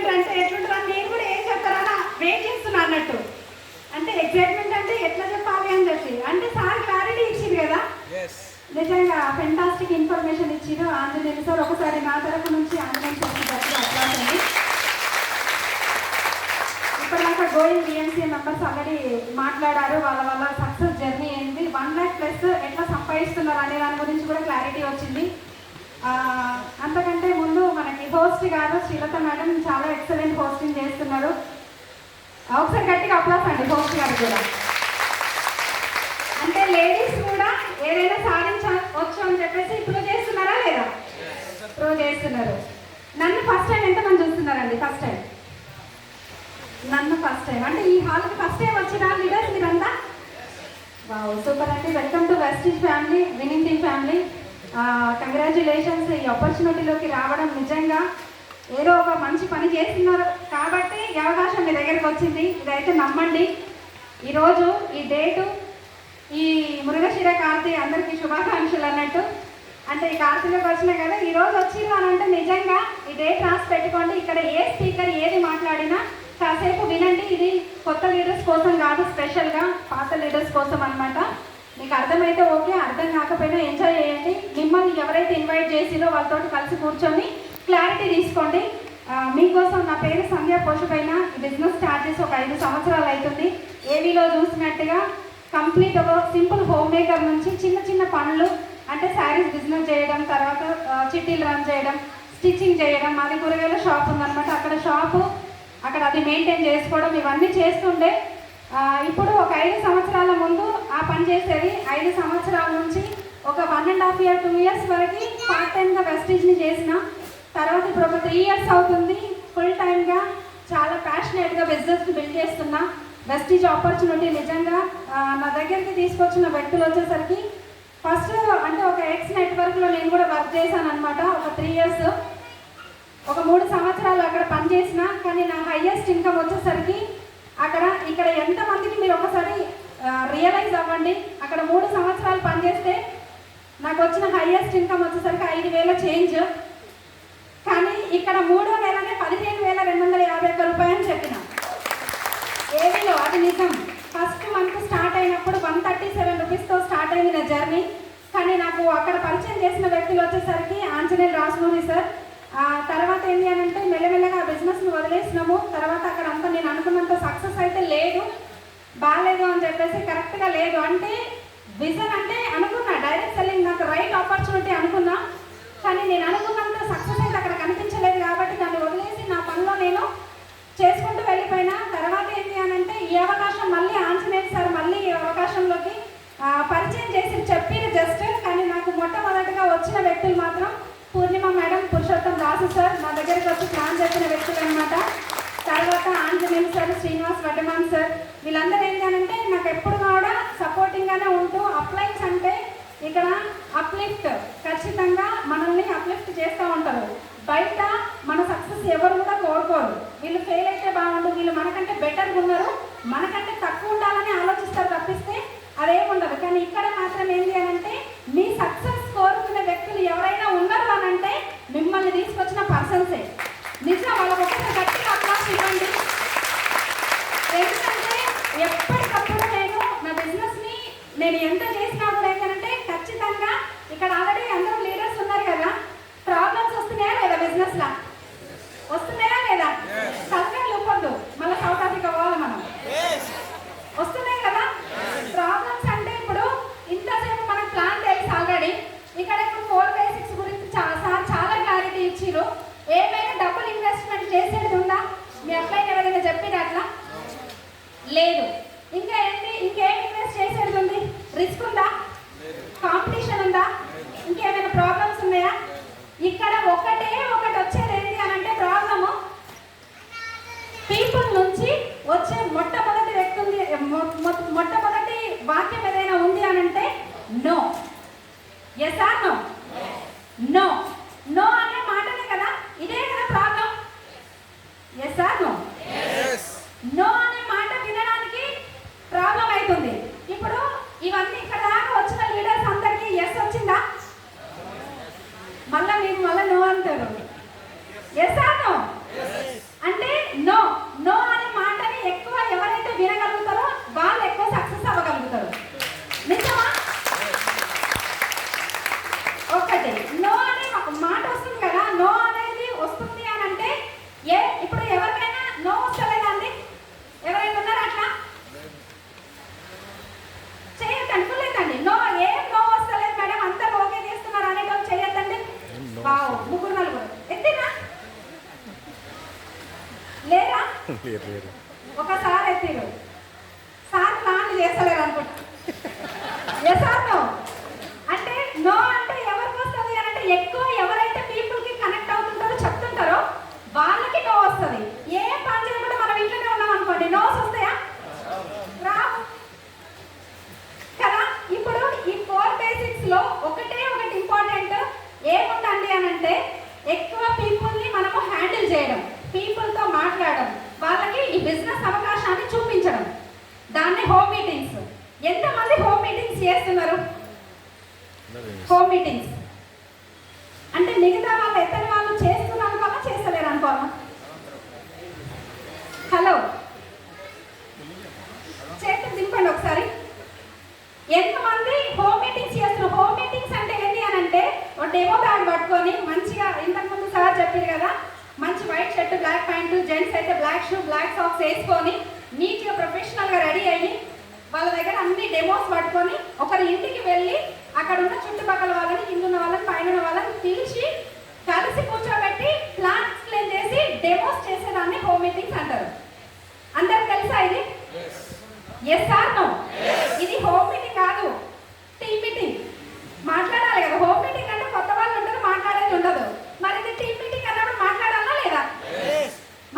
Excitement అంటే ఎట్లుంటుందా, నేను కూడా ఏం చెప్తారా వెయిట్ చేస్తున్నా అన్నట్టు. అంటే ఎక్సైట్మెంట్ అంటే ఎట్లా చెప్పాలి అని చెప్పి అంటే సార్ క్లారిటీ ఇచ్చింది కదా, నిజంగా ఫెంటాస్టిక్ ఇన్ఫర్మేషన్ ఇచ్చింది ఆంజనేయులు సార్. ఒకసారి నా తరఫు నుంచి ఆంజనేయులు సార్ అట్లాంటి ఇప్పటిదాకా గోయింగ్ బిఎంసీ మెంబర్స్ ఆల్రెడీ మాట్లాడారు. వాళ్ళ సక్సెస్ జర్నీ ఏంది, 1 lakh ప్లస్ ఎట్లా సంపాదిస్తున్నారు అనే దాని గురించి కూడా క్లారిటీ వచ్చింది. అంతకంటే ముందు మనకి హోస్ట్ గారు శ్రీలత మేడం చాలా ఎక్సలెంట్ హోస్టింగ్ చేస్తున్నారు. ఒకసారి గట్టిగా అప్లాస్ అండి హోస్ట్ గారు కూడా. అంటే లేడీస్ కూడా ఏదైనా సాధించవచ్చు అని చెప్పేసి ప్రూవ్ చేస్తున్నారా లేదా? ప్రూవ్ చేస్తున్నారు. నన్ను ఫస్ట్ టైం ఎంతమంది చూస్తున్నారండి? ఫస్ట్ టైం నన్ను ఫస్ట్ టైం అంటే ఈ హాల్కి ఫస్ట్ టైం వచ్చిన లీడర్స్ మీరంతా వావ్ సూపర్ అండి. Welcome to Vestige family, winning team family. Congratulations. ఈ ఆపర్చునిటీలోకి రావడం నిజంగా ఏదో ఒక మంచి పని చేస్తున్నారు కాబట్టి ఈ అవకాశం మీ దగ్గరికి వచ్చింది. ఇదైతే నమ్మండి. ఈరోజు ఈ డేటు ఈ మృగశిర కార్తీ అందరికీ శుభాకాంక్షలు అన్నట్టు. అంటే ఈ కార్తీలోకి వచ్చినా కదా ఈరోజు వచ్చింది అని అంటే నిజంగా ఈ డేట్ రాసి పెట్టుకోండి. ఇక్కడ ఏ స్పీకర్ ఏది మాట్లాడినా కాసేపు వినండి. ఇది కొత్త లీడర్స్ కోసం కాదు, స్పెషల్గా పాత లీడర్స్ కోసం అనమాట. మీకు అర్థమైతే ఓకే, అర్థం కాకపోయినా ఎంజాయ్ చేయండి. మిమ్మల్ని ఎవరైతే ఇన్వైట్ చేసిరో వాళ్ళతో కలిసి కూర్చొని క్లారిటీ తీసుకోండి. మీకోసం నా పేరు సంధ్య పోషకైన ఈ బిజినెస్ స్టార్ట్ చేసి ఒక 5 సంవత్సరాలు అవుతుంది. ఏవీలో చూసినట్టుగా కంప్లీట్ ఒక సింపుల్ హోమ్ మేకర్ నుంచి చిన్న చిన్న పనులు అంటే శారీస్ బిజినెస్ చేయడం, తర్వాత చిట్టీలు రన్ చేయడం, స్టిచ్చింగ్ చేయడం. మాది కూరగాయల షాప్ ఉందన్నమాట. అక్కడ షాపు అక్కడ అది మెయింటైన్ చేసుకోవడం ఇవన్నీ చేస్తుండే. ఇప్పుడు ఒక 5 సంవత్సరాల ముందు ఆ పని చేసేది. 5 సంవత్సరాల నుంచి ఒక 1.5 year 2 years వరకు పార్ట్ టైమ్గా వెస్టీజ్ని చేసిన తర్వాత ఇప్పుడు ఒక 3 years అవుతుంది ఫుల్ టైమ్గా చాలా ప్యాషనేట్గా బిజినెస్ బిల్డ్ చేస్తున్నా. వెస్టీజ్ ఆపర్చునిటీ నిజంగా నా దగ్గరికి తీసుకొచ్చిన వ్యక్తులు వచ్చేసరికి ఫస్ట్ అంటే ఒక ఎక్స్ నెట్వర్క్లో నేను కూడా వర్క్ చేశాను అనమాట. ఒక 3 years ఒక 3 సంవత్సరాలు అక్కడ పనిచేసిన. కానీ నా హైయెస్ట్ ఇన్కమ్ వచ్చేసరికి ఇక్కడ ఎంతమందికి మీరు ఒకసారి రియలైజ్ అవ్వండి. అక్కడ 3 సంవత్సరాలు పనిచేస్తే నాకు వచ్చిన హైయెస్ట్ ఇన్కమ్ వచ్చేసరికి 5,000 చేంజ్. కానీ ఇక్కడ 3వ నెలనే 15,251 రూపాయలు చెప్పిన ఏవీలో. అది నిజం. ఫస్ట్ మంత్ స్టార్ట్ అయినప్పుడు 137 రూపీస్తో స్టార్ట్ అయింది నా జర్నీ. కానీ నాకు అక్కడ పరిచయం చేసిన వ్యక్తులు వచ్చేసరికి ఆంజనేయులు రాజమౌళి సార్. తర్వాత ఏంటి అని అంటే మెల్లమెల్లగా బిజినెస్ని వదిలేసినాము. తర్వాత అక్కడ అంతా నేను అనుకున్నంత సక్సెస్ అయితే లేదు, బాగాలేదు అని చెప్పేసి కరెక్ట్గా లేదు. అంటే విజన్ అంటే అనుకున్నా డైరెక్ట్ సెల్లింగ్ నాకు రైట్ ఆపర్చునిటీ అనుకున్నా. కానీ నేను అనుకున్నంత సక్సెస్ అయితే అక్కడ కనిపించలేదు కాబట్టి దాన్ని వదిలేసి నా పనిలో నేను చేసుకుంటూ వెళ్ళిపోయినా. తర్వాత ఏంటి అని అంటే ఈ అవకాశం మళ్ళీ ఆంజనేయులు సార్ మళ్ళీ ఈ అవకాశంలోకి పరిచయం చేసి చెప్పిన జస్ట్. కానీ నాకు మొట్టమొదటిగా వచ్చిన వ్యక్తులు మాత్రం పూర్ణిమ మేడం, పురుషోత్తం దాసు సార్ నా దగ్గరికి వచ్చి ప్లాన్ చెప్పిన వ్యక్తులు అనమాట. తర్వాత ఆంజనేయులు సార్, శ్రీనివాస్ వడ్డమాన్ సార్, వీళ్ళందరూ ఏంటంటే నాకు ఎప్పుడు కూడా సపోర్టింగ్గానే ఉంటూ అప్లైన్స్ అంటే ఇక్కడ అప్లిఫ్ట్ ఖచ్చితంగా మనల్ని అప్లిఫ్ట్ చేస్తూ ఉంటారు. బయట మన సక్సెస్ ఎవరు కూడా కోరుకోరు. వీళ్ళు ఫెయిల్ అయితే బాగుండు, వీళ్ళు మనకంటే బెటర్గా ఉన్నారు, మనకంటే తక్కువ ఉండాలని ఆలోచిస్తారు తప్పిస్తే అదేముండదు. కానీ ఇక్కడ మాత్రం ఏంటి అని అంటే మీ సక్సెస్ కోరుకునే వ్యక్తులు ఎవరైనా ఉన్నారు అని అంటే మిమ్మల్ని తీసుకొచ్చిన పర్సన్సే. నిజం వాళ్ళకి ఒకసారి గట్టిగా అప్లాస్ ఇవ్వండి. ఎందుకంటే ఎప్పటికప్పుడు నా బిజినెస్ని నేను ఎంత చేసినా కూడా ఏంటంటే ఖచ్చితంగా ఇక్కడ ఆల్రెడీ అందరూ లీడర్స్ ఉన్నారు కదా, ప్రాబ్లమ్స్ వస్తున్నాయా లేదా? బిజినెస్లో వస్తున్నాయా లేదా? సర్కారు ఇవ్వద్దు, మళ్ళీ సౌత్ ఆఫ్రికా పోవాలి మనం. వస్తున్నాయి కదా ప్రాబ్లమ్స్. అంటే ఇప్పుడు ఇంతసేపు మనకు ప్లాన్ తెలుసు ఆల్రెడీ. ఇక్కడ ఇప్పుడు 4 basics గురించి చాలా క్లారిటీ ఇచ్చిరు. ఏమైనా డబ్బులు ఇన్వెస్ట్మెంట్ చేసేది ఉందా? మీ అప్లైన్ ఎవరైనా చెప్పిన అట్లా లేదు. ఇంకా ఏంటి, ఇంకేం ఇన్వెస్ట్ చేసేది ఉంది? రిస్క్ ఉందా? కాంపిటీషన్ ఉందా? ఇంకేమైనా ప్రాబ్లమ్స్ ఉన్నాయా? ఇక్కడ ఒకటి వచ్చేది ఏంటి అని అంటే ప్రాబ్లము పీపుల్ నుంచి వచ్చే మొట్టమొదటి వ్యక్తి ఉంది. మొట్టమొదటి వాక్యం ఏదైనా ఉంది అని అంటే no. Yes or no? No. No అనే మాటనే కదా, ఇదే కదా problem. Yes or no? No అనే మాట వినడానికి ప్రాబ్లం అవుతుంది. ఇప్పుడు ఇవన్నీ ఇక్కడ దాకా వచ్చిన లీడర్స్ అందరికీ ఎస్ వచ్చిందా? మళ్ళీ మీరు మళ్ళీ నో అంటారు. Yes or no? అంటే ఒకసారి ఎత్తిరు సార్ ప్లాన్ చేస్తలేరు అనుకుంటా ఎస్ ఆర్ నో అంటే నో అంటే ఎవరికి వస్తుంది అని అంటే ఎక్కువ ఎవరైతే పీపుల్కి కనెక్ట్ అవుతుంటారో చెప్తుంటారో వాళ్ళకి నో వస్తుంది. ఏ పని చేయకుండా మనం ఇంట్లోనే ఉన్నాం అనుకోండి నోస్ వస్తాయా? రావు కదా. ఇప్పుడు ఈ 4 బేసిక్స్ లో ఒకటి ఇంపార్టెంట్ ఏముందండి అని అంటే ఎక్కువ పీపుల్ని మనము హ్యాండిల్ చేయడం, పీపుల్తో మాట్లాడడం, వాళ్ళకి ఈ బిజినెస్ అవకాశాన్ని చూపించడం, దాన్ని హోమ్ మీటింగ్స్. ఎంతమంది హోమ్ మీటింగ్స్ చేస్తున్నారు? హోమ్ మీటింగ్స్ అంటే మిగతా వాళ్ళు ఎత్తని వాళ్ళు చేస్తున్నారు అనుకోమా చేస్తలేరు అనుకోమా? హలో చేతులు దింపండి ఒకసారి. ఎంతమంది హోమ్ మీటింగ్స్ చేస్తున్నారు? హోమ్ మీటింగ్స్ అంటే ఏంటి అని అంటే ఒక డెమో బ్యాగ్ పట్టుకొని మంచిగా ఇంతకుముందు సార్ చెప్పారు కదా, మంచి white shirt black pant, gents అయితే బ్లాక్ షూ బ్లాక్ సాక్స్ వేసుకొని నీట్గా ప్రొఫెషనల్గా రెడీ అయ్యి వాళ్ళ దగ్గర అన్ని డెమోస్ పట్టుకొని ఒకరి ఇంటికి వెళ్ళి అక్కడ ఉన్న చుట్టుపక్కల వాళ్ళని, కింద ఉన్న వాళ్ళని, పైన ఉన్న వాళ్ళని పిలిచి కలిసి కూర్చోబెట్టి ప్లాన్ ఎక్స్ప్లెయిన్ చేసి డెమోస్ చేసేదాన్ని హోమ్ మీటింగ్స్ అంటారు. అందరికి తెలుసా ఇది? Yes or no? ఇది హోమ్ మీటింగ్ కాదు, టీమ్ మీటింగ్. మాట్లాడాలి కదా. హోమ్ మీటింగ్ అంటే కొత్త వాళ్ళు ఉంటారు, మాట్లాడేది ఉండదు. మరి ఇది టీమ్ మీటింగ్ అన్నప్పుడు మాట్లాడాలా లేదా?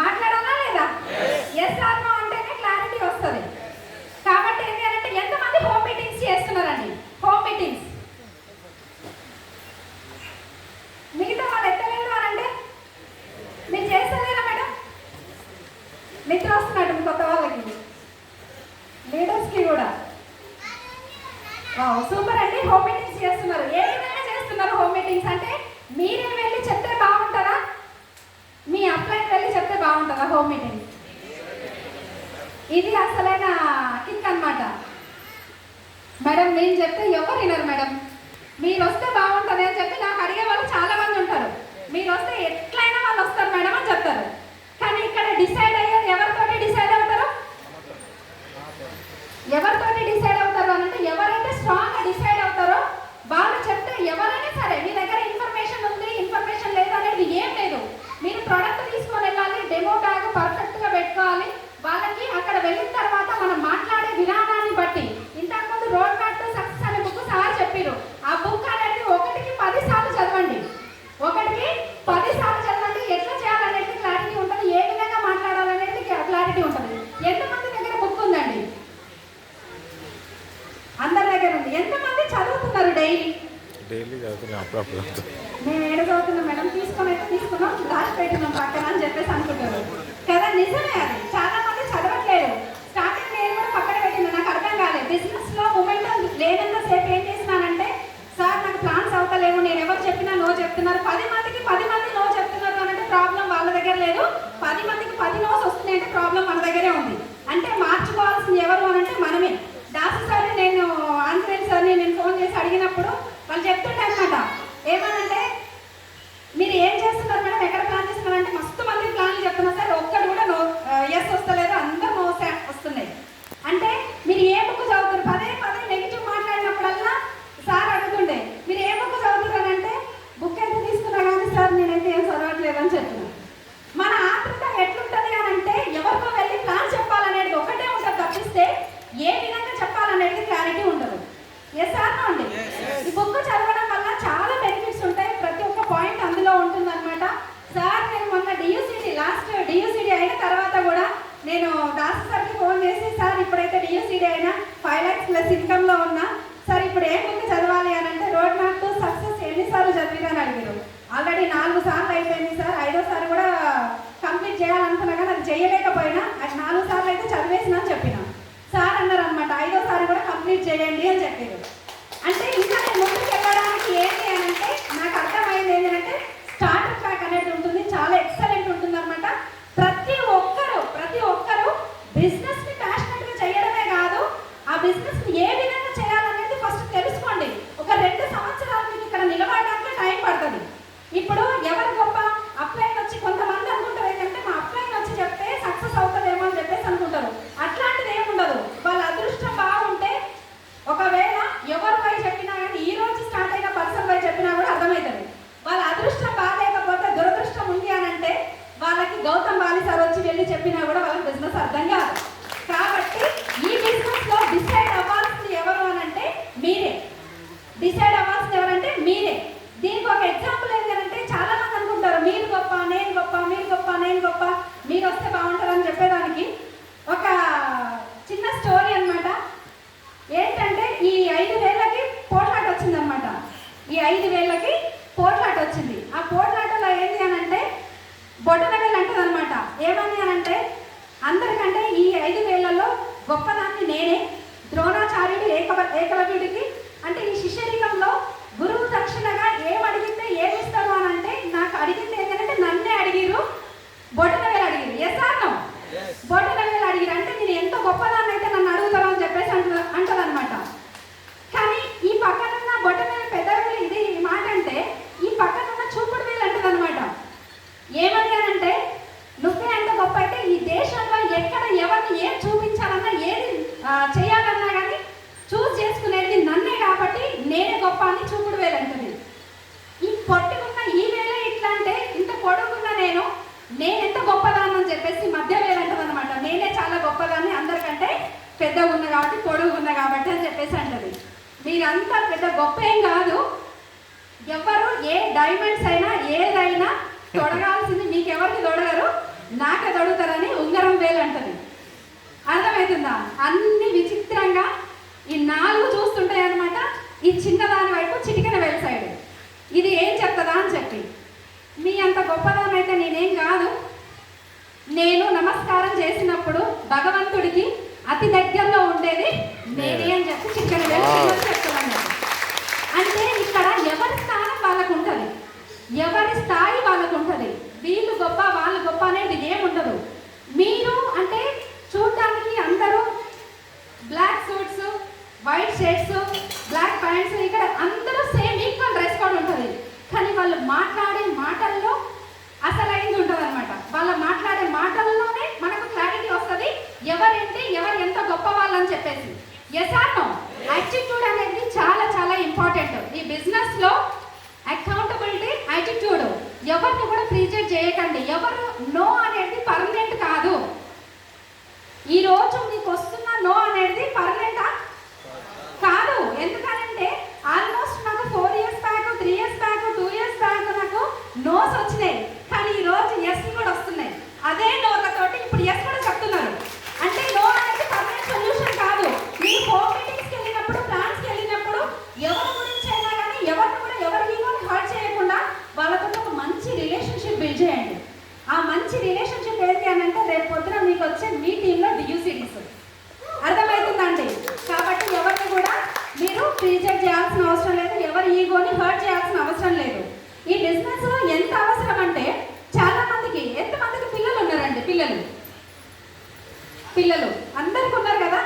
మాట్లాడాలా లేదా? ఎస్ ఆర్ నో అంటేనే క్లారిటీ వస్తుంది. కాబట్టి ఏంటి అంటే ఎంతమంది హోమ్ మీటింగ్స్ చేస్తున్నారండి? హోమ్ మీటింగ్స్ మిగతా వాళ్ళు ఎత్తలేదు అని అంటే మీరు చేస్తలేరా మేడం? నిద్ర వస్తున్నట్టు కొత్త వాళ్ళకి, లీడర్స్కి కూడా. సూపర్ అండి. హోమ్ మీటింగ్స్ చేస్తున్నారు. ఏ విధంగా చేస్తున్నారు హోమ్ మీటింగ్స్ అంటే? మీరే వెళ్ళి చెప్తే బాగుంటుందా? మీ అప్లైన్ వెళ్ళి చెప్తే బాగుంటుందా హోమ్ మీటింగ్? ఇది అసలైన కిక్ అన్నమాట. మేడం నేను చెప్తే ఎవరు వినరు మేడం, మీరు వస్తే బాగుంటుంది అని చెప్పి నాకు అడిగే వాళ్ళు చాలా మంది ఉంటారు. మీరు వస్తే ఎట్లయినా వాళ్ళు వస్తారు మేడం అని చెప్తారు. కానీ ఇక్కడ డిసైడ్ అయ్యేది ఎవరితోటి డిసైడ్ అవుతారు? ఎవరితోటి డిసైడ్ అవుతారు అని అంటే ఎవరైతే స్ట్రాంగ్గా డిసైడ్ అవుతారో వాళ్ళు చెప్తే ఎవరైనా సరే మీ దగ్గర ఇన్ఫర్మేషన్ ఉంది, ఇన్ఫర్మేషన్ లేదు అనేది ఏం లేదు. మీరు ప్రోడక్ట్ తీసుకొని వెళ్ళాలి, డెమో బ్యాగ్ పర్ఫెక్ట్గా పెట్టుకోవాలి. వాళ్ళకి అక్కడ వెళ్ళిన తర్వాత మనం మాట్లాడే విధానాన్ని బట్టి, ఇంతకుముందు రోడ్ మ్యాప్ టు సక్సెస్ అనే బుక్ సార్ చెప్పారు. ఆ బుక్ అనేది 1కి 10 సార్లు చదవండి. 1కి 10 సార్లు చదవండి. ఎట్లా చేయాలనేది క్లారిటీ ఉంటుంది, ఏ విధంగా మాట్లాడాలనేది క్లారిటీ ఉంటుంది. ఎంతమంది దగ్గర బుక్ ఉందండి? అందరి దగ్గర ఉంది. ఎంతమంది చదువుతున్నారు డైలీ? మేము ఏడు చదువుతున్నాం మేడం, తీసుకొని అయితే తీసుకున్నాం, లాస్ట్ పెట్టినాం పక్కన అని చెప్పేసి అనుకుంటారు కదా. నిజమే, అది చాలా మంది చదవట్లేదు. స్టార్టింగ్ నేను కూడా పక్కన పెట్టిన, నాకు అర్థం కాలేదు. బిజినెస్ లో మూమెంటం లేనంత సేపు ఏం చేసినానంటే, సార్ నాకు ప్లాన్స్ అవుతలేవు, నేను ఎవరు చెప్పినా నో చెప్తున్నారు. 10 మందికి 10 మంది నో చెప్తున్నారు అని అంటే ప్రాబ్లం వాళ్ళ దగ్గర లేదు. 10 మందికి 10 నోస్ వస్తున్నాయి అంటే ప్రాబ్లం మన దగ్గరే ఉంది. అంటే మార్చుకోవాల్సింది ఎవరు అని అంటే మనమే. దాసు సార్ నేను ఆంజనేయ సార్ని నేను ఫోన్ చేసి అడిగినప్పుడు వాళ్ళు చెప్తుంటే అనమాట, ఏమనంటే మీరు ఏం చేస్తున్నారు మేడం, ఎక్కడ ప్లాన్ చేస్తున్నారు అంటే మస్తు మంది ప్లాన్లు చెప్తున్నారు సార్, ఒక్కడు కూడా నో ఎస్ వస్తలేదు, అందరూ నో వస్తున్నాయి. అంటే మీరు ఏ బుక్ చదువుతారు? పదే నెగిటివ్ మాట్లాడినప్పుడల్లా సార్ అడుగుతుండే మీరు ఏ బుక్ చదువుతారు అంటే బుక్ ఎంత తీసుకున్నా కానీ సార్ నేనైతే ఏం చదవట్లేదు అని చెప్తున్నాను. మన ఆతృత ఎట్లుంటుంది అని అంటే ఎవరికో వెళ్ళి ప్లాన్ చెప్పాలనేది ఒకటే ఉంటుంది తప్పిస్తే ఏ విధంగా చెప్పాలనేది క్లారిటీ ఉండదు. ఎస్ సార్ అండి. ఈ బుక్ చదవడం వల్ల చాలా బెనిఫిట్స్ ఉంటాయి, ప్రతి ఒక్క పాయింట్ అందులో ఉంటుంది అనమాట. సార్ నేను మొన్న లాస్ట్ డియూసిడి అయిన తర్వాత కూడా నేను దాసు సార్కి ఫోన్ చేసి, సార్ ఇప్పుడైతే డియూసిడి అయినా 5 lakhs ప్లస్ ఇన్కమ్లో ఉన్నా సార్, ఇప్పుడు ఏ బుక్ చదవాలి అని అంటే రోడ్ మ్యాప్ టు సక్సెస్ ఎన్నిసార్లు చదివినా అడిగారు. ఆల్రెడీ 4 సార్లు అయిపోయింది సార్, 5వ సారి కూడా కంప్లీట్ చేయాలనుకున్నా కానీ అది చేయలేకపోయినా, అది 4 సార్లు అయితే చదివేసినా అని చెప్పిన. సార్ అన్నారు అనమాట 5వ సారి కూడా కంప్లీట్ చేయండి అని చెప్పారు. అంటే ఇంకా నేను ముందుకు వెళ్ళడానికి ఏంటి అని అంటే నాకు అర్థమైంది ఏంటంటే స్టార్టర్ ప్యాక్ అనేది ఉంటుంది, చాలా ఎక్సలెంట్ ఉంటుంది అనమాట. ప్రతి ఒక్కరు బిజినెస్ని ప్యాషనెట్గా చేయడమే కాదు, ఆ బిజినెస్ని ఏ విధంగా చేయాలనేది ఫస్ట్ తెలుసుకోండి. ఒక 2 సంవత్సరాలు మీకు ఇక్కడ నిలబడడానికి టైం పడుతుంది. ఇప్పుడు ఎవరు గొప్ప అప్లైన్ వచ్చి కొంతమంది అనుకుంటారు ఏంటంటే మా అప్లైన్ వచ్చి చెప్తే సక్సెస్ అవుతుందేమో అని చెప్పేసి అనుకుంటారు. అట్లాంటిది ఏముండదు. వాళ్ళ అదృష్టం బాగుంటే ఒకవేళ మీరు వస్తే బాగుంటుందని చెప్పేదానికి ఒక చిన్న స్టోరీ అన్నమాట. ఏంటంటే ఈ 5,000కి పోట్లాట వచ్చిందనమాట. ఈ 5,000కి పోట్లాట వచ్చింది. ఆ పోట్లాటలో ఏంటి అని అంటే బొటనవేలు అంటది అనమాట. ఏమని అని అంటే అందరికంటే ఈ 5,000లో గొప్పదాన్ని నేనే, ద్రోణాచార్యుడు ఏకలవ్యుడికి అంటే ఈ శిష్యరికంలో గురువు దక్షిణగా ఏమడిగితే ఏమిస్తాను అని అంటే నాకు అడిగింది ఏంటంటే నన్నే అడిగిరు, బొటనవేలు అడిగిరు. Yes or no? బొటనవేలు అడిగిరు. అంటే నేను ఎంతో గొప్పదాన్ని అయితే నన్ను అడుగుతాను అని చెప్పేసి అంటదనమాట. కానీ ఈ పక్కనున్న బొటనవేలు పెద్దవేలు ఇది ఈ మాట అంటే ఈ పక్కనున్న చూపుడు వేలు అంటదనమాట. ఏమని అని అంటే నువ్వే అంత గొప్ప అయితే ఈ దేశంలో ఎక్కడ ఎవరిని ఏం చూపించాలన్నా ఏది చేయాలన్నా కానీ చూస్ చేసుకునేది నన్నే కాబట్టి నేనే గొప్ప అని చూపుడు వేలు అంటుంది. ఈ పొట్టుకున్న ఈ వేలే ఇట్లా అంటే ఇంత పొడుగున్న నేనెంత గొప్పదాన్ని అని చెప్పేసి మధ్య వేలు అంటది అనమాట. నేనే చాలా గొప్పదాన్ని, అందరికంటే పెద్దగా ఉన్నా కాబట్టి పొడుగున్నా కాబట్టి అని చెప్పేసి అంటది. మీరంతా పెద్ద గొప్ప ఏం కాదు. ఎవరు ఏ డైమండ్స్ అయినా ఏదైనా తొడగాల్సింది మీకెవరికి తొడగరు, నాకే తొడుగుతారని ఉంగరం వేలు అంటది. అర్థమవుతుందా? అన్ని విచిత్రంగా ఈ 4 చూస్తుంటాయి అనమాట. ఈ చిన్నదాని వైపు చిటికెన వేలు సైడ్ ఇది ఏం చెప్తుందా అని చెప్పి. మీ అంత గొప్పదాన్ని అయితే నేనేం కాదు. నేను నమస్కారం చేసినప్పుడు భగవంతుడికి అతి దగ్గరలో ఉండేది నేనే అని చెప్పి చిటికెన వేలు చెప్తున్నాను. అంటే ఇక్కడ ఎవరి స్థానం వాళ్ళకు ఉంటుంది, ఎవరి స్థాయి వాళ్ళకు ఉంటుంది. వీళ్ళు గొప్ప వాళ్ళు గొప్ప అనేది ఏముండదు. మీరు అంటే చూడటానికి అందరూ black suits, white shirts, black pants, ఇక్కడ అందరూ సేమ్ ఈక్వల్ డ్రెస్ కోడ్ ఉంటుంది. కానీ వాళ్ళు మాట్లాడే మాటల్లో అసలైంది ఉంటుంది అనమాట. వాళ్ళ మాట్లాడే మాటల్లోనే మనకు క్లారిటీ వస్తుంది ఎవరేంటి, ఎవరు ఎంత గొప్ప వాళ్ళు అని చెప్పేసి. Yes or no? యాటిట్యూడ్ అనేది చాలా చాలా ఇంపార్టెంట్ ఈ బిజినెస్ లో. Accountability, attitude. ఎవరిని కూడా ప్రీజెక్ట్ చేయకండి. ఎవరు నో అనేది పర్మనెంట్ కాదు. ఈ రోజు మీకు వస్తున్న నో అనేది పర్మనెంటా కాదు. ఎందుకనంటే ఆల్మోస్ట్ నాకు 4 years back, 3 years back, 2 years back నాకు నోస్ వచ్చినాయి. కానీ ఈ రోజు ఎస్ కూడా వస్తున్నాయి. అదే నోలతోటి ఇప్పుడు ఎస్ కూడా చెప్తున్నారు. అంటే నో అనేది పర్మనెంట్ సొల్యూషన్ కాదు. మీ హోమ్ మీటింగ్స్కి వెళ్ళినప్పుడు, ప్లాన్స్కి వెళ్ళినప్పుడు ఎవరి గురించి అయినా కానీ ఎవరిని కూడా ఎవరి ఈగోని హర్ట్ చేయకుండా వాళ్ళతో ఒక మంచి రిలేషన్షిప్ బిల్డ్ చేయండి. ఆ మంచి రిలేషన్షిప్ ఏంటి అని అంటే రేపు పొద్దున మీకు వచ్చే మీ టీంలో డియూసిడీస్. అర్థమవుతుందండి? కాబట్టి ఎవరిని కూడా మీరు ప్రీజెక్ట్ చేయాల్సిన అవసరం లేదు, ఎవరి ఈగోని హర్ట్ చేయాల్సిన అవసరం లేదు. ఈ బిజినెస్ ఎంత అవసరం అంటే చాలా మందికి, ఎంతమందికి పిల్లలు ఉన్నారండి? పిల్లలు అందరికి ఉన్నారు కదా.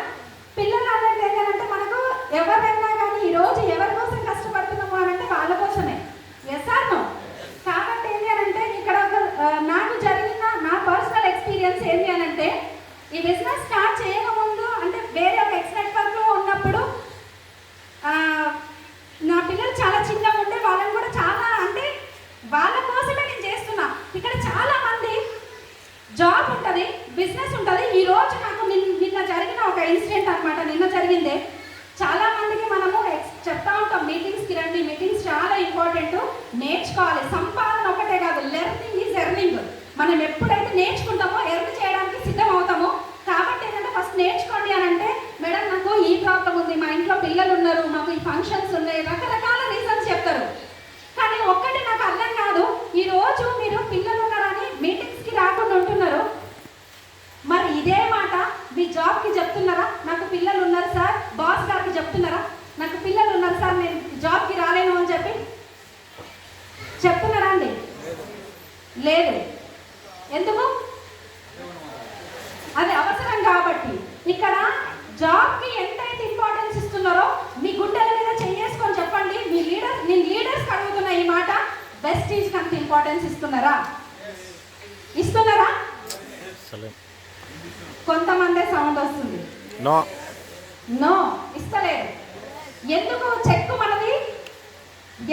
పిల్లలు అనేది ఏంటంటే మనకు ఎవరైనా కానీ ఈరోజు ఎవరి కోసం కష్టపడుతున్నాము అని అంటే వాళ్ళ కోసమే. Yes or no? కాబట్టి ఏంటి అని అంటే ఇక్కడ నాకు జరిగిన నా పర్సనల్ ఎక్స్పీరియన్స్ ఏంటి అని అంటే ఈ బిజినెస్ స్టార్ట్ చేయకముందు అంటే వేరే ఒక ఎక్స్ నెట్వర్క్లో ఉన్నప్పుడు నా పిల్లలు చాలా చిన్నగా ఉండే, వాళ్ళని కూడా చాలా అంటే వాళ్ళ కోసమే నేను చేస్తున్నా. ఇక్కడ చాలా మంది జాబ్ ఉంటుంది, బిజినెస్ ఉంటుంది. ఈ రోజు నాకు నిన్న జరిగిన ఒక ఇన్సిడెంట్ అనమాట. నిన్న జరిగిందే. చాలా మందికి మనము చెప్తా ఉంటాం మీటింగ్స్కి రండి, మీటింగ్స్ చాలా ఇంపార్టెంట్, నేర్చుకోవాలి. సంపాదన ఒకటే కాదు, లెర్నింగ్ ఈజ్ ఎర్నింగ్. మనం ఎప్పుడైతే నేర్చుకుంటామో ఎర్న్ చేయడానికి సిద్ధం అవుతామో. కాబట్టి ఏంటంటే ఫస్ట్ నేర్చుకోండి అని అంటే మేడం నాకు ఈ ప్రాబ్లం ఉంది, మా ఇంట్లో పిల్లలు ఉన్నారు, మాకు ఈ ఫంక్షన్స్ ఉన్నాయి, రకరకాల రీజన్స్ చెప్తారు. కానీ ఒక్కటి నాకు అర్థం కాదు, ఈరోజు మీరు పిల్లలు ఉన్నారని మీటింగ్స్కి రాకుండా ఉంటున్నారు. మరి ఇదే మాట మీ జాబ్కి చెప్తున్నారా? నాకు పిల్లలు ఉన్నారు సార్. బాస్ గారికి చెప్తున్నారా? నాకు పిల్లలు ఉన్నారు సార్, నేను జాబ్కి రాలేను అని చెప్పి చెప్తున్నారా అండి? లేదు. ఎందుకు? అది అవసరం కాబట్టి. ఇక్కడ జాబ్కి ఎంతైతే ఇంపార్టెన్స్ ఇస్తున్నారో మీ గుండెల మీద చేసుకొని చెప్పండి. నేను లీడర్స్ అడుగుతున్న ఈ మాట, వెస్టీజ్కి అంత ఇంపార్టెన్స్ ఇస్తున్నారా? కొంతమందే సౌండ్ వస్తుంది. నో ఇస్తలేదు. ఎందుకు? చెక్కు మనది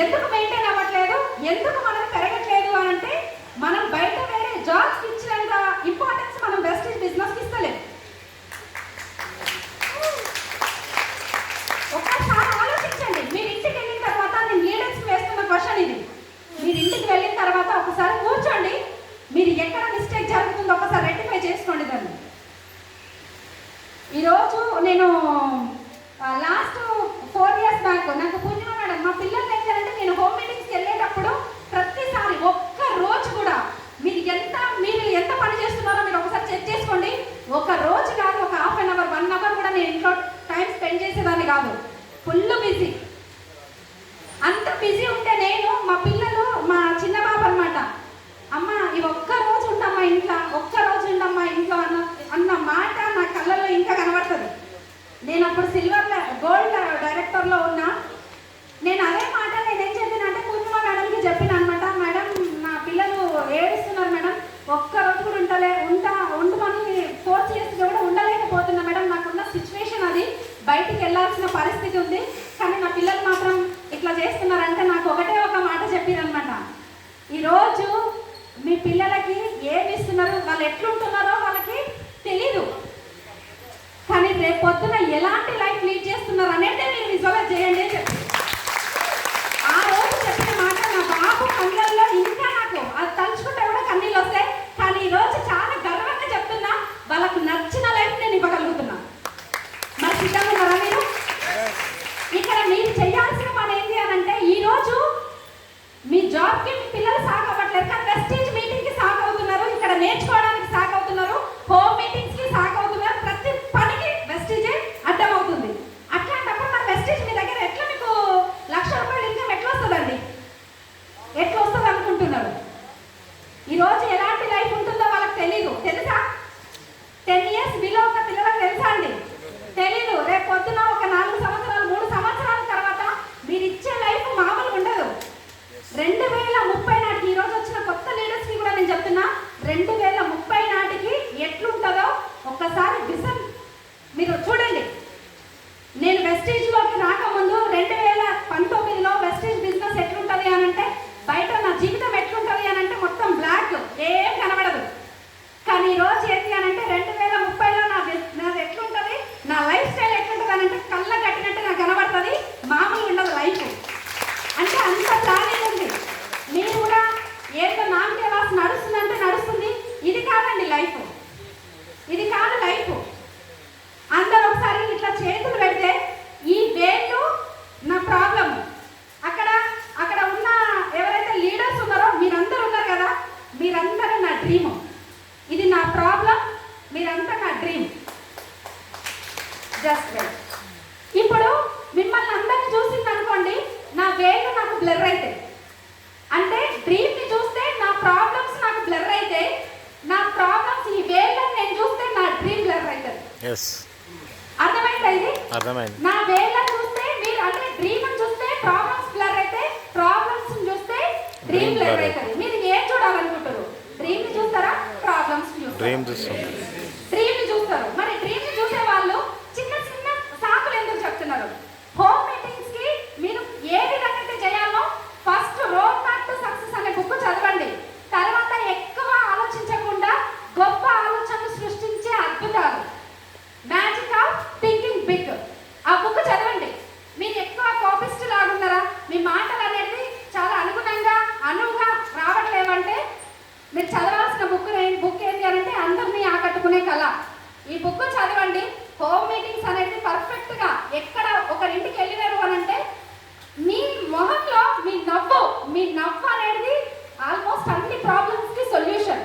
ఎందుకు మెయింటైన్ అవ్వట్లేదు, ఎందుకు మనం పెరగట్లేదు అని అంటే మనం బయట వేరే జాబ్స్ ఇచ్చినంత ఇంపార్టెన్స్ మనం వెస్టీజ్ బిజినెస్కి ఇస్తలేదు. ఒక్కసారి ఆలోచించండి. మీరు ఇంటికి వెళ్ళిన తర్వాత నేను లీడర్స్ వేస్తున్న క్వశ్చన్ ఇది. మీరు ఇంటికి వెళ్ళిన తర్వాత ఒకసారి కూర్చోండి, మీరు ఎక్కడ మిస్టేక్ జరుగుతుందో ఒకసారి ఫుల్ బిజీ. అంత బిజీ ఉంటే నేను మా పిల్లలు మా చిన్న బాబు అనమాట, అమ్మ ఈ ఒక్క రోజు ఉండమ్మా ఇంట్లో, ఒక్క రోజు ఉండమ్మా ఇంట్లో అన్న మాట నా కళ్ళల్లో ఇంకా కనబడుతుంది. నేను అప్పుడు గోల్డ్ డైరెక్టర్లో ఉన్నా. నేను అదే మాట నేనేం చెప్పినంటే పూర్ణిమ మేడంకి చెప్పిన అనమాట, మేడం నా పిల్లలు ఏడుస్తున్నారు మేడం, ఒక్క రోజు కూడా ఉండమని ఫోర్స్ చేసి కూడా ఉండలేకపోతున్నా మేడం, నాకున్న సిచ్యువేషన్ అది, బయటికి వెళ్ళాల్సిన పరిస్థితి ఉంది, కానీ నా పిల్లలు మాత్రం ఇట్లా చేస్తున్నారంటే నాకు ఒకటే ఒక మాట చెప్పారనమాట, ఈరోజు మీ పిల్లలకి ఏమి ఇస్తున్నారు, వాళ్ళు ఎట్లుంటున్నారో వాళ్ళకి తెలీదు, కానీ రేపు పొద్దున ఎలాంటి లైఫ్ లీడ్ చేస్తున్నారు అనేది మీరు విజువలైజ్ చేయండి అని చెప్పి ఆ రోజు చెప్పిన మాట నా బాబు కళ్ళల్లో ఇంకా నాకు అది తలుచుకుంటే కూడా కన్నీళ్ళు వస్తాయి. కానీ ఈరోజు చాలా గర్వంగా చెప్తున్నా, వాళ్ళకు నచ్చిన లైఫ్ నేను ఇవ్వగలుగుతున్నా. మరి సిద్ధంగా ఉన్నారా మీరు? ఇక్కడ మీరు చేయాల్సిన పని ఏంటి అని అంటే, ఈరోజు మీ జాబ్కి మీ పిల్లలు సాగు అవ్వట్లేదు, కానీ వెస్టేజ్ మీటింగ్కి సాగు అవుతున్నారు, ఇక్కడ నేర్చుకోవడానికి సాగు అవుతున్నారు, హోమ్ మీటింగ్స్కి సాగు అవుతున్నారు, ప్రతి పనికి వెస్టేజే అడ్డం అవుతుంది. అట్లాంటప్పుడు మన వెస్టేజ్ మీ దగ్గర ఎట్లా మీకు ₹1,00,000 ఇన్కమ్ ఎట్లా వస్తుందండి? ఎట్లా వస్తుంది అనుకుంటున్నారు? ఈరోజు ఎలాంటి లైఫ్ ఉంటుందో వాళ్ళకి తెలీదు, తెలుసా? 10 years బిలో ఉన్న పిల్లలకు తెలుసా అండి? తెలీదు. రేపు పొద్దున ఒక 4 సంవత్సరాలు 3 సంవత్సరాల తర్వాత మీరు ఇచ్చే లైఫ్ మామూలుగా ఉండదు. 2030 నాటికి, ఈరోజు వచ్చిన కొత్త లీడర్స్కి కూడా నేను చెప్తున్నా, 2030 నాటికి ఎట్లుంటుందో ఒక్కసారి విజన్ మీరు చూడండి. నేను వెస్టేజ్లోకి రాకముందు 2019లో వెస్టేజ్ బిజినెస్ ఎట్లుంటుంది అని అంటే, బయట నా జీవితం ఎట్లుంటుంది అని అంటే మొత్తం బ్లాక్, ఏం కనబడదు. కానీ ఈరోజు ఏంటి అని అంటే 2030లో నాది ఎట్లుంటుంది, నా లైఫ్ స్టైల్ ఎట్లుంటుంది అని అంటే కళ్ళ కట్టినట్టు నాకు కనబడుతుంది, మామూలు ఉండదు లైఫ్. అంటే అంత ప్లానింగ్ ఉంది. మీరు కూడా ఏదో నామకే వాస నడుస్తుందంటే నడుస్తుంది, ఇది కాదండి లైఫ్, ఇది కాదు లైఫ్. అందరూ ఒకసారి ఇట్లా చేతులు పెడితే ఈ వేళ్ళు నా ప్రాబ్లం, అక్కడ ఉన్న ఎవరైతే లీడర్స్ ఉన్నారో మీరందరూ ఉన్నారు కదా, మీరందరూ నా డ్రీమ్, ఇది నా ప్రాబ్లం, మీరంతా నా డ్రీమ్. Just wait. ఇప్పుడు మిమ్మల్ని అందరినీ చూసింది అనుకోండి, నా వేళ్ళు నాకు బ్లర్ అయితే, అంటే డ్రీమ్ని చూస్తే నా ప్రాబ్లమ్స్ నాకు బ్లర్ అయితే, నా ప్రాబ్లమ్స్ ఈ వేళ్ళని నేను చూస్తే నా డ్రీమ్ బ్లర్ అవుతుంది. అర్థమైందా? ఇది అర్థమైంది. నా వేళ్ళని చూస్తే మీరు అంటే డ్రీమ్ చూస్తే ప్రాబ్లమ్స్ బ్లర్ అయితే, ప్రాబ్లమ్స్ చూస్తే డ్రీమ్ బ్లర్ అవుతుంది. మీరు ఏం చూడాలనుకుంటారు? డ్రీమ్ ని చూస్తారా, ప్రాబ్లమ్స్ చూస్తారా? డ్రీమ్ ని చూస్తారు. మరి డ్రీమ్ ని చూసే వాళ్ళు చిన్న చిన్న సాకులు ఎందుకు చెప్తున్నారు? హోమ్ మీటింగ్స్ కి మీరు ఏ విధంగా అయితే చేయాలో first road map to success అనే బుక్ చదవండి. తర్వాత ఎక్కువ ఆలోచించకుండా గొప్ప ఆలోచనలు సృష్టించే అద్భుతాలు, మ్యాజిక్ ఆఫ్ థింకింగ్ బిగ్, ఆ బుక్ చదవండి. మీరు ఎక్కువ కోపిస్ట్ లాగున్నారా, మీ మాటలు అనేది చాలా అనువుగా రావట్లేవంటే మీరు చదవాల్సిన బుక్ ఏంటి అంటే అందరినీ ఆకట్టుకునే కళ. ఈ బుక్ చదవండి. హోమ్ మీటింగ్స్ అనేది పర్ఫెక్ట్గా ఎక్కడ ఒకరింటికి వెళ్ళినారు అని అంటే మీ మొహంలో మీ నవ్వు అనేది ఆల్మోస్ట్ అన్ని ప్రాబ్లమ్స్కి సొల్యూషన్.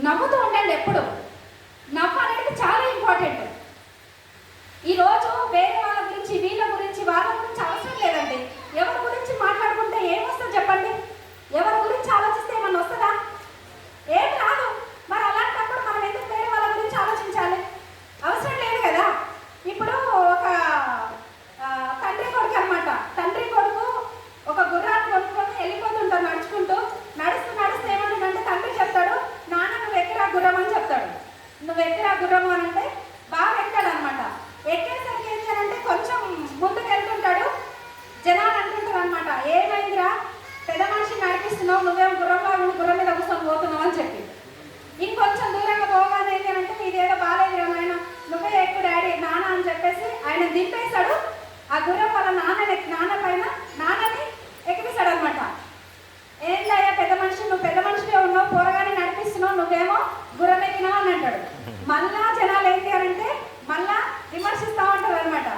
నవ్వుతూ ఉండండి ఎప్పుడు. నవ్వు అనేది చాలా ఇంపార్టెంట్. ఈరోజు వేరే వాళ్ళ గురించి వీళ్ళ గురించి వాళ్ళ గురించి అవసరం లేదండి. ఎవరి గురించి మాట్లాడుకుంటే ఏమొస్తుంది చెప్పండి? ఎవరి గురించి ఆలోచిస్తే ఏమన్నా వస్తుందా? ఏం రాదు. మరి అలాంటప్పుడు మనం ఎందుకు వేరే వాళ్ళ గురించి ఆలోచించాలి? అవసరం లేదు కదా. ఇప్పుడు ఒక తండ్రి కొడుకు అనమాట, తండ్రి కొడుకు ఒక గుర్రాన్ని కొనుక్కొని వెళ్ళిపోతుంటారు నడుచుకుంటూ. నడుస్తూ ఏమంటుందంటే తండ్రి చెప్తాడు, నాన్న నువ్వు ఎక్కరా గుర్రం అని చెప్తాడు. నువ్వు ఎక్కరా గుర్రము అని అంటే బాగా ఎక్కాడు అనమాట. ఎక్కేసరికి ఏంటి అని అంటే కొంచెం ముందుకు వెళ్తుంటాడు. జనాలు అంటుంటారు అనమాట, ఏమైందిరా పెద్ద మనిషిని నడిపిస్తున్నావు, నువ్వేమో గుర్రం మీద కూర్చొని పోతున్నావు అని చెప్పి. ఇంకొంచెం దూరంగా పోగానే ఏంటి అని అంటే ఇదేదో బాగాలేదు ఆయన, నువ్వే ఎక్కువ డాడీ నాన్న అని చెప్పేసి ఆయన దింపేశాడు. ఆ గుర్రం వాళ్ళ నాన్న పైన నాన్నని ఎక్కిపిస్తాడు అనమాట. ఏంటయ్యా పెద్ద మనిషి, నువ్వు పెద్ద మనిషిగా ఉన్నావు, పోరగానే నడిపిస్తున్నావు, నువ్వేమో గుర్రం ఎక్కినావు అని అంటాడు. మళ్ళా జనాలు ఏంటి అని అంటే మళ్ళా విమర్శిస్తూ ఉంటారు అనమాట.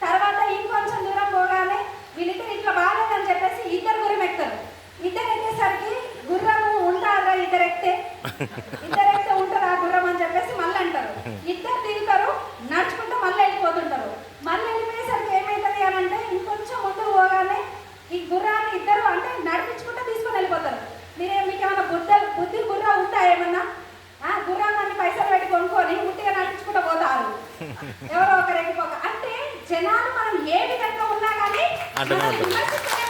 తర్వాత ఇంకొంచెం దూరం పోగానే వీళ్ళిద్దరు ఇట్లా బాగాలేదని చెప్పేసి ఇద్దరు గుర్రం ఎక్కుతారు. ఇద్దరు ఎక్కేసరికి గుర్రము ఉంటారా, ఇద్దరు ఎక్కితే ఉంటారు ఆ గుర్రం అని చెప్పేసి మళ్ళీ అంటారు. ఇద్దరు దిగుతారు, నడుచుకుంటూ మళ్ళీ వెళ్ళిపోతుంటారు. మళ్ళీ వెళ్ళిపోయేసరికి ఏమవుతుంది అని అంటే ఎవరో ఒకరు వెళ్ళిపోక అంటే జనాలు మనం ఏ విధంగా ఉన్నా కానీ అంటూనే మనల్ని ఉంటారు. విమర్శిస్తూనే